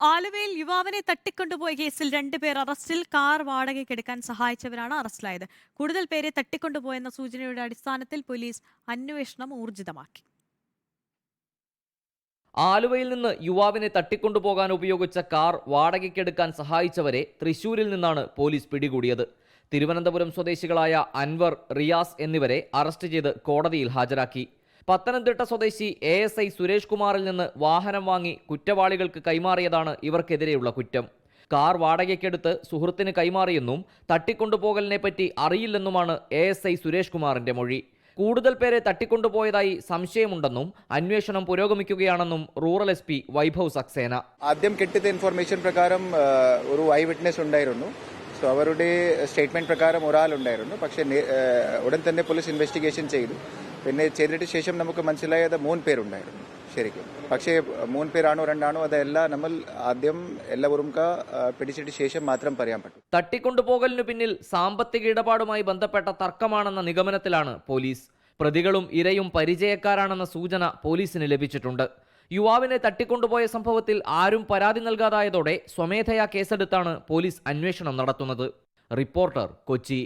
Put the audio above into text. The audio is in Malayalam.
ആലുവയിൽ യുവാവിനെ തട്ടിക്കൊണ്ടുപോയ കേസിൽ 2 പേർ അറസ്റ്റിൽ. കാർ വാടകയ്ക്കെടുക്കാൻ സഹായിച്ചവരാണ് അറസ്റ്റിലായത്. കൂടുതൽ പേരെ തട്ടിക്കൊണ്ടുപോയെന്ന സൂചനയുടെ അടിസ്ഥാനത്തിൽ പോലീസ് അന്വേഷണം ഊർജിതമാക്കി. ആലുവയിൽ നിന്ന് യുവാവിനെ തട്ടിക്കൊണ്ടുപോകാൻ ഉപയോഗിച്ച കാർ വാടകയ്ക്കെടുക്കാൻ സഹായിച്ചവരെ തൃശൂരിൽ നിന്നാണ് പോലീസ് പിടികൂടിയത്. തിരുവനന്തപുരം സ്വദേശികളായ അൻവർ, റിയാസ് എന്നിവരെ അറസ്റ്റ് ചെയ്ത് കോടതിയിൽ ഹാജരാക്കി. പത്തനംതിട്ട സ്വദേശി ASI സുരേഷ് കുമാറിൽ നിന്ന് വാഹനം വാങ്ങി കുറ്റവാളികൾക്ക് കൈമാറിയതാണ് ഇവർക്കെതിരെയുള്ള കുറ്റം. കാർ വാടകയ്ക്കെടുത്ത് സുഹൃത്തിന് കൈമാറിയെന്നും തട്ടിക്കൊണ്ടുപോകലിനെപ്പറ്റി അറിയില്ലെന്നുമാണ് ASI സുരേഷ് കുമാറിന്റെ മൊഴി. കൂടുതൽ പേരെ തട്ടിക്കൊണ്ടുപോയതായി സംശയമുണ്ടെന്നും അന്വേഷണം പുരോഗമിക്കുകയാണെന്നും റൂറൽ SP വൈഭവ് സക്സേന. ആദ്യം കിട്ടിയ ഇൻഫർമേഷൻ പ്രകാരം ഒരു ഐ വിറ്റ്നസ് ഉണ്ടായിരുന്നു. സോ അവരുടെ സ്റ്റേറ്റ്മെന്റ് പ്രകാരം ഒരാളുണ്ടായിരുന്നു. പക്ഷേ ഉടൻ തന്നെ പോലീസ് ഇൻവെസ്റ്റിഗേഷൻ ചെയ്തു. പിന്നെ ചെയ്തിട്ട് ശേഷം നമുക്ക് മനസ്സിലായത് 3 പേരുണ്ടായിരുന്നു ശരിക്കും. പക്ഷേ 3 പേരാണോ 2 ആണോ അതെല്ലാം നമ്മൾ ആദ്യം എല്ലാവരും പിടിച്ചിട്ട് ശേഷം മാത്രം പറയാൻ പറ്റും. തട്ടിക്കൊണ്ടുപോകലിനു പിന്നിൽ സാമ്പത്തിക ഇടപാടുമായി ബന്ധപ്പെട്ട തർക്കമാണെന്ന നിഗമനത്തിലാണ് പോലീസ്. പ്രതികളും ഇരയും പരിചയക്കാരാണെന്ന സൂചന പോലീസിന് ലഭിച്ചിട്ടുണ്ട്. യുവാവിനെ തട്ടിക്കൊണ്ടുപോയ സംഭവത്തിൽ ആരും പരാതി നൽകാതായതോടെ സ്വമേധയാ കേസെടുത്താണ് പോലീസ് അന്വേഷണം നടത്തുന്നത്. റിപ്പോർട്ടർ, കൊച്ചി.